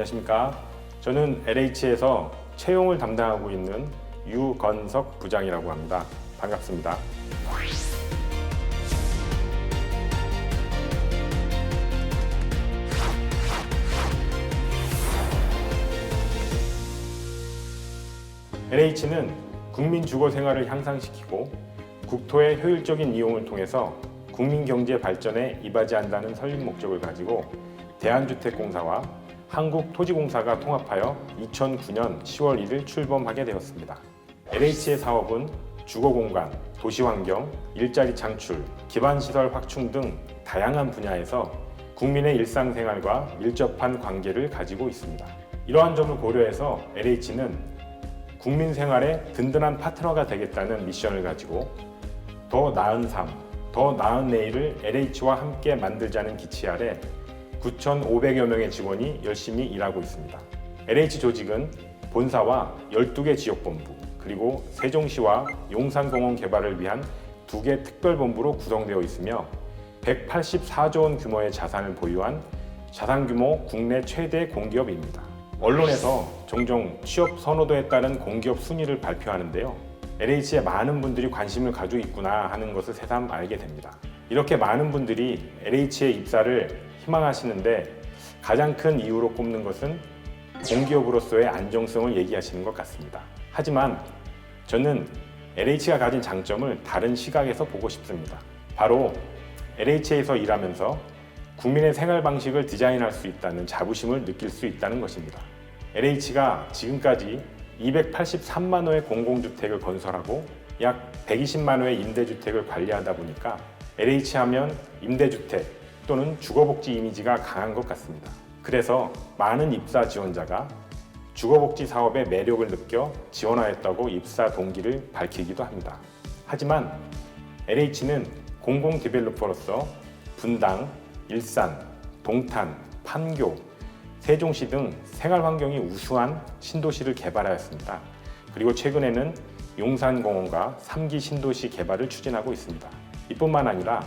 안녕하십니까. 저는 LH에서 채용을 담당하고 있는 유건석 부장이라고 합니다. 반갑습니다. LH는 국민 주거 생활을 향상시키고 국토의 효율적인 이용을 통해서 국민 경제 발전에 이바지한다는 설립 목적을 가지고 대한주택공사와 한국토지공사가 통합하여 2009년 10월 1일 출범하게 되었습니다. LH의 사업은 주거공간, 도시환경, 일자리 창출, 기반시설 확충 등 다양한 분야에서 국민의 일상생활과 밀접한 관계를 가지고 있습니다. 이러한 점을 고려해서 LH는 국민 생활에 든든한 파트너가 되겠다는 미션을 가지고 더 나은 삶, 더 나은 내일을 LH와 함께 만들자는 기치 아래 9,500여 명의 직원이 열심히 일하고 있습니다. LH 조직은 본사와 12개 지역본부, 그리고 세종시와 용산공원 개발을 위한 2개 특별본부로 구성되어 있으며 184조 원 규모의 자산을 보유한 자산규모 국내 최대 공기업입니다. 언론에서 종종 취업 선호도에 따른 공기업 순위를 발표하는데요. LH에 많은 분들이 관심을 가지고 있구나 하는 것을 새삼 알게 됩니다. 이렇게 많은 분들이 LH의 입사를 희망하시는데 가장 큰 이유로 꼽는 것은 공기업으로서의 안정성을 얘기하시는 것 같습니다. 하지만 저는 LH가 가진 장점을 다른 시각에서 보고 싶습니다. 바로 LH에서 일하면서 국민의 생활 방식을 디자인할 수 있다는 자부심을 느낄 수 있다는 것입니다. LH가 지금까지 283만 호의 공공주택을 건설하고 약 120만 호의 임대주택을 관리하다 보니까 LH 하면 임대주택 또는 주거복지 이미지가 강한 것 같습니다. 그래서 많은 입사 지원자가 주거복지 사업의 매력을 느껴 지원하였다고 입사 동기를 밝히기도 합니다. 하지만 LH는 공공 디벨로퍼로서 분당, 일산, 동탄, 판교, 세종시 등 생활 환경이 우수한 신도시를 개발하였습니다. 그리고 최근에는 용산공원과 3기 신도시 개발을 추진하고 있습니다. 이뿐만 아니라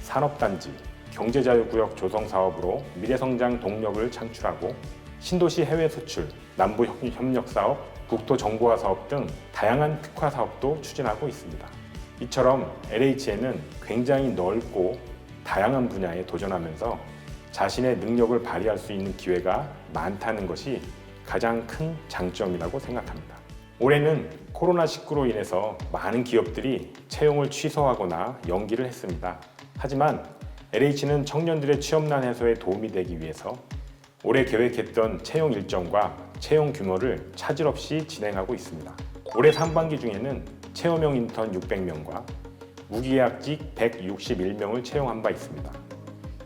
산업단지, 경제자유구역 조성 사업으로 미래성장 동력을 창출하고 신도시 해외 수출, 남부협력사업, 국토정보화 사업 등 다양한 특화 사업도 추진하고 있습니다. 이처럼 LH에는 굉장히 넓고 다양한 분야에 도전하면서 자신의 능력을 발휘할 수 있는 기회가 많다는 것이 가장 큰 장점이라고 생각합니다. 올해는 코로나19로 인해서 많은 기업들이 채용을 취소하거나 연기를 했습니다. 하지만 LH는 청년들의 취업난 해소에 도움이 되기 위해서 올해 계획했던 채용 일정과 채용 규모를 차질 없이 진행하고 있습니다. 올해 상반기 중에는 체험형 인턴 600명과 무계약직 161명을 채용한 바 있습니다.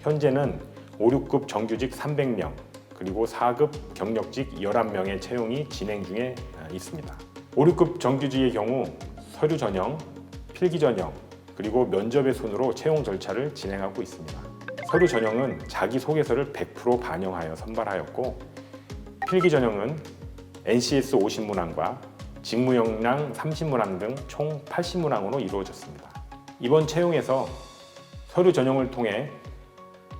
현재는 5, 6급 정규직 300명, 그리고 4급 경력직 11명의 채용이 진행 중에 있습니다. 5, 6급 정규직의 경우 서류 전형, 필기 전형, 그리고 면접의 순으로 채용 절차를 진행하고 있습니다. 서류 전형은 자기소개서를 100% 반영하여 선발하였고, 필기 전형은 NCS 50문항과 직무역량 30문항 등 총 80문항으로 이루어졌습니다. 이번 채용에서 서류 전형을 통해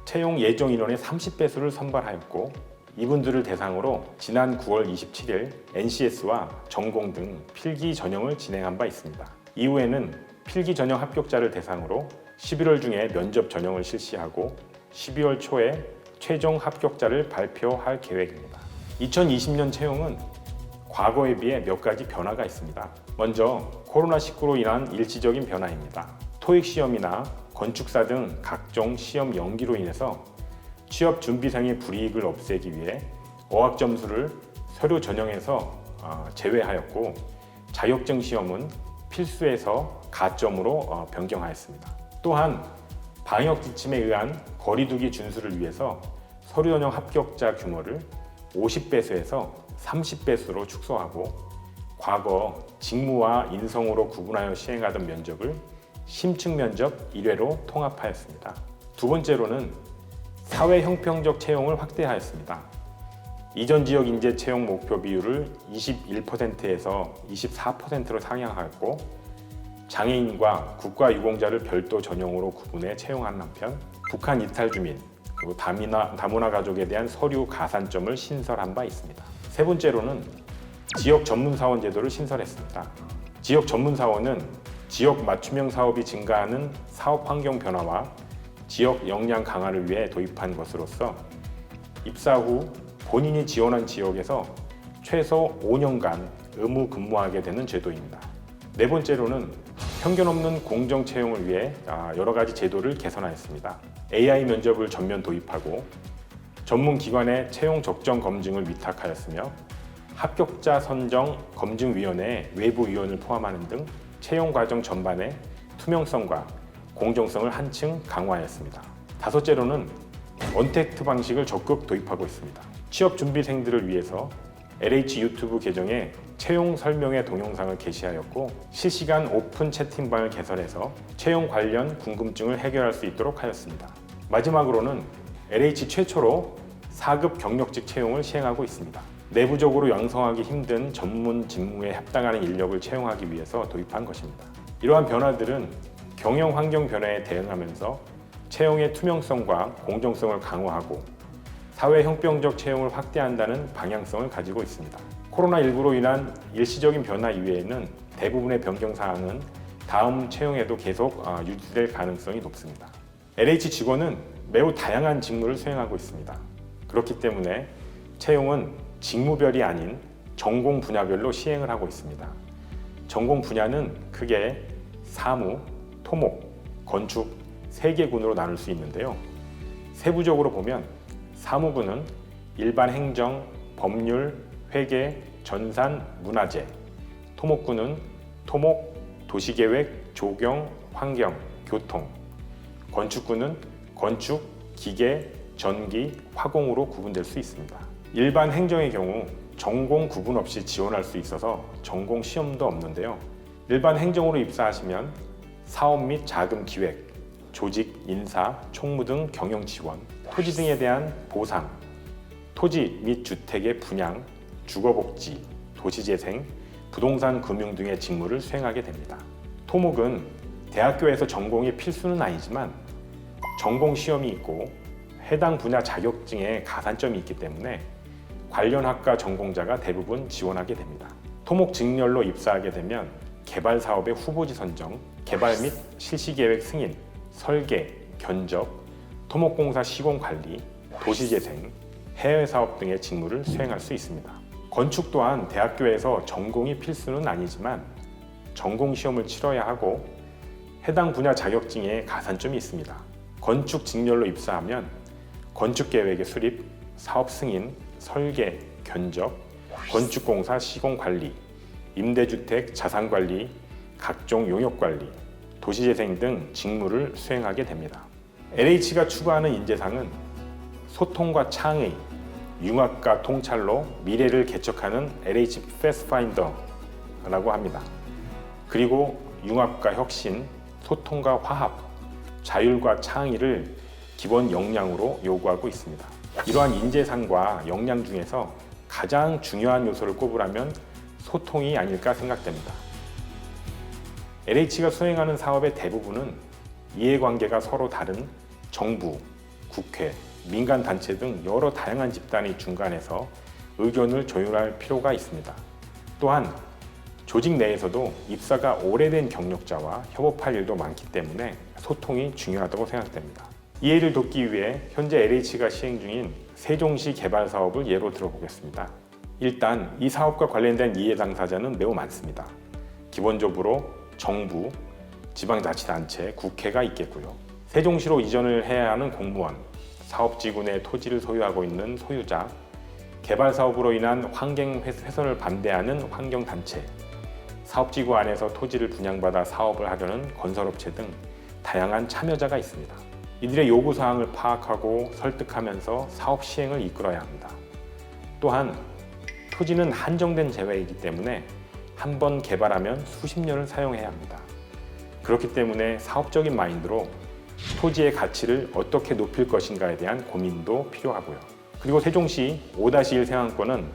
채용 예정 인원의 30배수를 선발하였고, 이분들을 대상으로 지난 9월 27일 NCS와 전공 등 필기 전형을 진행한 바 있습니다. 이후에는 필기 전형 합격자를 대상으로 11월 중에 면접 전형을 실시하고 12월 초에 최종 합격자를 발표할 계획입니다. 2020년 채용은 과거에 비해 몇 가지 변화가 있습니다. 먼저 코로나19로 인한 일시적인 변화입니다. 토익 시험이나 건축사 등 각종 시험 연기로 인해서 취업 준비생의 불이익을 없애기 위해 어학 점수를 서류 전형에서 제외하였고, 자격증 시험은 필수에서 가점으로 변경하였습니다. 또한 방역 지침에 의한 거리두기 준수를 위해서 서류 전형 합격자 규모를 50배수에서 30배수로 축소하고, 과거 직무와 인성으로 구분하여 시행하던 면접을 심층 면접 1회로 통합하였습니다. 두 번째로는 사회 형평적 채용을 확대하였습니다. 이전 지역 인재 채용 목표 비율을 21%에서 24%로 상향하였고, 장애인과 국가유공자를 별도 전형으로 구분해 채용한 한편, 북한 이탈 주민, 그리고 다문화 가족에 대한 서류 가산점을 신설한 바 있습니다. 세 번째로는 지역 전문 사원 제도를 신설했습니다. 지역 전문 사원은 지역 맞춤형 사업이 증가하는 사업 환경 변화와 지역 역량 강화를 위해 도입한 것으로서 입사 후 본인이 지원한 지역에서 최소 5년간 의무 근무하게 되는 제도입니다. 네 번째로는 편견 없는 공정 채용을 위해 여러 가지 제도를 개선하였습니다. AI 면접을 전면 도입하고 전문 기관의 채용 적정 검증을 위탁하였으며 합격자 선정 검증위원회에 외부 위원을 포함하는 등 채용 과정 전반의 투명성과 공정성을 한층 강화하였습니다. 다섯째로는 언택트 방식을 적극 도입하고 있습니다. 취업 준비생들을 위해서 LH 유튜브 계정에 채용 설명회 동영상을 게시하였고 실시간 오픈 채팅방을 개설해서 채용 관련 궁금증을 해결할 수 있도록 하였습니다. 마지막으로는 LH 최초로 4급 경력직 채용을 시행하고 있습니다. 내부적으로 양성하기 힘든 전문 직무에 합당하는 인력을 채용하기 위해서 도입한 것입니다. 이러한 변화들은 경영 환경 변화에 대응하면서 채용의 투명성과 공정성을 강화하고 사회 형평적 채용을 확대한다는 방향성을 가지고 있습니다. 코로나19로 인한 일시적인 변화 이외에는 대부분의 변경 사항은 다음 채용에도 계속 유지될 가능성이 높습니다. LH 직원은 매우 다양한 직무를 수행하고 있습니다. 그렇기 때문에 채용은 직무별이 아닌 전공 분야별로 시행을 하고 있습니다. 전공 분야는 크게 사무, 토목, 건축 3개 군으로 나눌 수 있는데요. 세부적으로 보면 사무부는 일반 행정, 법률, 회계, 전산, 문화재, 토목구는 토목, 도시계획, 조경, 환경, 교통, 건축구는 건축, 기계, 전기, 화공으로 구분될 수 있습니다. 일반 행정의 경우 전공 구분 없이 지원할 수 있어서 전공 시험도 없는데요. 일반 행정으로 입사하시면 사업 및 자금 기획, 조직, 인사, 총무 등 경영 지원, 토지 등에 대한 보상, 토지 및 주택의 분양, 주거복지, 도시재생, 부동산 금융 등의 직무를 수행하게 됩니다. 토목은 대학교에서 전공이 필수는 아니지만 전공 시험이 있고 해당 분야 자격증에 가산점이 있기 때문에 관련 학과 전공자가 대부분 지원하게 됩니다. 토목 직렬로 입사하게 되면 개발 사업의 후보지 선정, 개발 및 실시계획 승인, 설계, 견적, 토목공사 시공 관리, 도시재생, 해외 사업 등의 직무를 수행할 수 있습니다. 건축 또한 대학교에서 전공이 필수는 아니지만 전공 시험을 치러야 하고 해당 분야 자격증에 가산점이 있습니다. 건축 직렬로 입사하면 건축 계획의 수립, 사업 승인, 설계, 견적, 건축공사 시공 관리, 임대주택 자산 관리, 각종 용역 관리, 도시재생 등 직무를 수행하게 됩니다. LH가 추구하는 인재상은 소통과 창의, 융합과 통찰로 미래를 개척하는 LH 패스파인더라고 합니다. 그리고 융합과 혁신, 소통과 화합, 자율과 창의를 기본 역량으로 요구하고 있습니다. 이러한 인재상과 역량 중에서 가장 중요한 요소를 꼽으라면 소통이 아닐까 생각됩니다. LH가 수행하는 사업의 대부분은 이해관계가 서로 다른 정부, 국회, 민간단체 등 여러 다양한 집단이 중간에서 의견을 조율할 필요가 있습니다. 또한 조직 내에서도 입사가 오래된 경력자와 협업할 일도 많기 때문에 소통이 중요하다고 생각됩니다. 이해를 돕기 위해 현재 LH가 시행 중인 세종시 개발 사업을 예로 들어보겠습니다. 일단 이 사업과 관련된 이해 당사자는 매우 많습니다. 기본적으로 정부, 지방자치단체, 국회가 있겠고요. 세종시로 이전을 해야 하는 공무원, 사업지구 내 토지를 소유하고 있는 소유자, 개발 사업으로 인한 환경 훼손을 반대하는 환경단체, 사업지구 안에서 토지를 분양받아 사업을 하려는 건설업체 등 다양한 참여자가 있습니다. 이들의 요구사항을 파악하고 설득하면서 사업 시행을 이끌어야 합니다. 또한 토지는 한정된 재화이기 때문에 한 번 개발하면 수십 년을 사용해야 합니다. 그렇기 때문에 사업적인 마인드로 토지의 가치를 어떻게 높일 것인가에 대한 고민도 필요하고요. 그리고 세종시 5-1 생활권은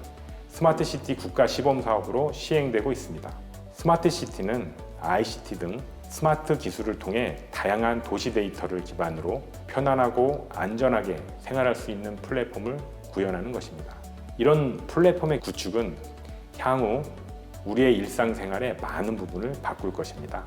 스마트시티 국가 시범 사업으로 시행되고 있습니다. 스마트시티는 ICT 등 스마트 기술을 통해 다양한 도시 데이터를 기반으로 편안하고 안전하게 생활할 수 있는 플랫폼을 구현하는 것입니다. 이런 플랫폼의 구축은 향후 우리의 일상생활의 많은 부분을 바꿀 것입니다.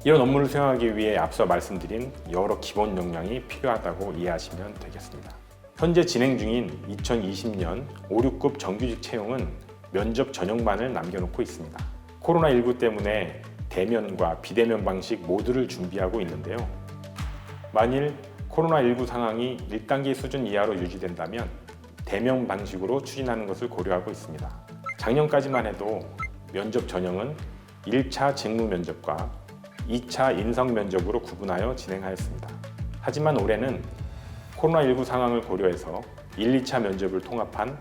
이런 업무를 수행하기 위해 앞서 말씀드린 여러 기본 역량이 필요하다고 이해하시면 되겠습니다. 현재 진행 중인 2020년 5, 6급 정규직 채용은 면접 전형만을 남겨놓고 있습니다. 코로나19 때문에 대면과 비대면 방식 모두를 준비하고 있는데요. 만일 코로나19 상황이 1단계 수준 이하로 유지된다면 대면 방식으로 추진하는 것을 고려하고 있습니다. 작년까지만 해도 면접 전형은 1차 직무 면접과 2차 인성 면접으로 구분하여 진행하였습니다. 하지만 올해는 코로나19 상황을 고려해서 1, 2차 면접을 통합한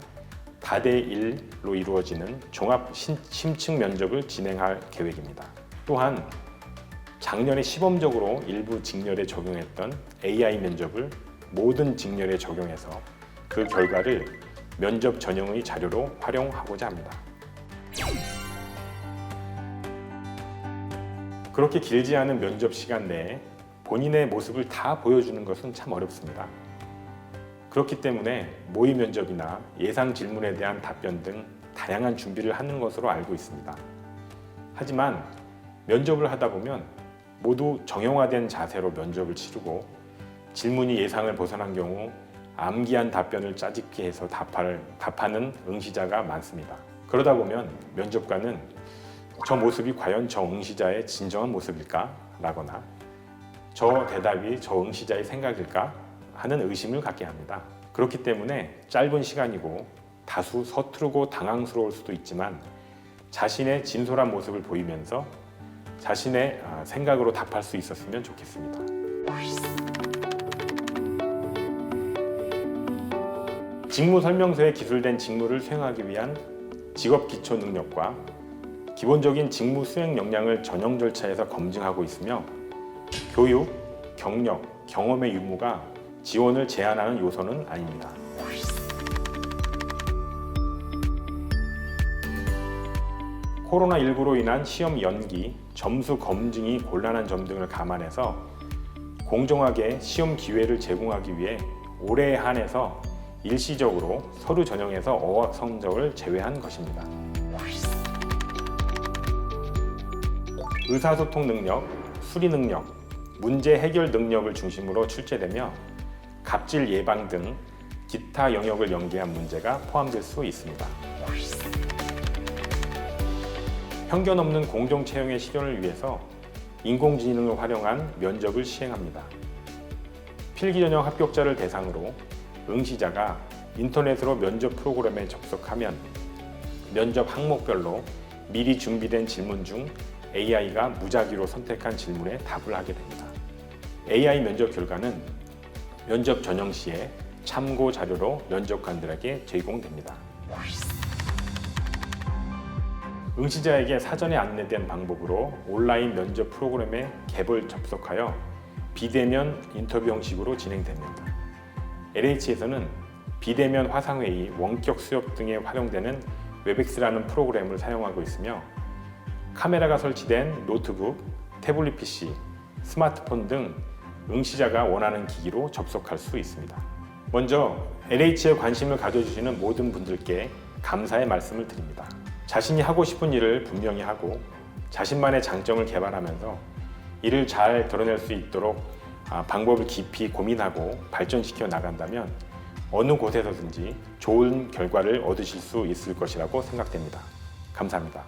다대1로 이루어지는 종합 심층 면접을 진행할 계획입니다. 또한 작년에 시범적으로 일부 직렬에 적용했던 AI 면접을 모든 직렬에 적용해서 그 결과를 면접 전형의 자료로 활용하고자 합니다. 그렇게 길지 않은 면접 시간 내에 본인의 모습을 다 보여주는 것은 참 어렵습니다. 그렇기 때문에 모의 면접이나 예상 질문에 대한 답변 등 다양한 준비를 하는 것으로 알고 있습니다. 하지만 면접을 하다 보면 모두 정형화된 자세로 면접을 치르고 질문이 예상을 벗어난 경우 암기한 답변을 짜집기 해서 답하는 응시자가 많습니다. 그러다 보면 면접관은 저 모습이 과연 저 응시자의 진정한 모습일까? 라거나 저 대답이 저 응시자의 생각일까? 하는 의심을 갖게 합니다. 그렇기 때문에 짧은 시간이고 다수 서투르고 당황스러울 수도 있지만 자신의 진솔한 모습을 보이면서 자신의 생각으로 답할 수 있었으면 좋겠습니다. 직무 설명서에 기술된 직무를 수행하기 위한 직업 기초 능력과 기본적인 직무 수행 역량을 전형 절차에서 검증하고 있으며 교육, 경력, 경험의 유무가 지원을 제한하는 요소는 아닙니다. 코로나19로 인한 시험 연기, 점수 검증이 곤란한 점 등을 감안해서 공정하게 시험 기회를 제공하기 위해 올해에 한해서 일시적으로 서류 전형에서 어학 성적을 제외한 것입니다. 의사소통 능력, 수리 능력, 문제 해결 능력을 중심으로 출제되며 갑질 예방 등 기타 영역을 연계한 문제가 포함될 수 있습니다. 편견 없는 공정 채용의 실현을 위해서 인공지능을 활용한 면접을 시행합니다. 필기 전형 합격자를 대상으로 응시자가 인터넷으로 면접 프로그램에 접속하면 면접 항목별로 미리 준비된 질문 중 AI가 무작위로 선택한 질문에 답을 하게 됩니다. AI 면접 결과는 면접 전형 시에 참고 자료로 면접관들에게 제공됩니다. 응시자에게 사전에 안내된 방법으로 온라인 면접 프로그램에 개별 접속하여 비대면 인터뷰 형식으로 진행됩니다. LH에서는 비대면 화상회의, 원격 수업 등에 활용되는 웹엑스라는 프로그램을 사용하고 있으며 카메라가 설치된 노트북, 태블릿 PC, 스마트폰 등 응시자가 원하는 기기로 접속할 수 있습니다. 먼저 LH에 관심을 가져주시는 모든 분들께 감사의 말씀을 드립니다. 자신이 하고 싶은 일을 분명히 하고 자신만의 장점을 개발하면서 이를 잘 드러낼 수 있도록 방법을 깊이 고민하고 발전시켜 나간다면 어느 곳에서든지 좋은 결과를 얻으실 수 있을 것이라고 생각됩니다. 감사합니다.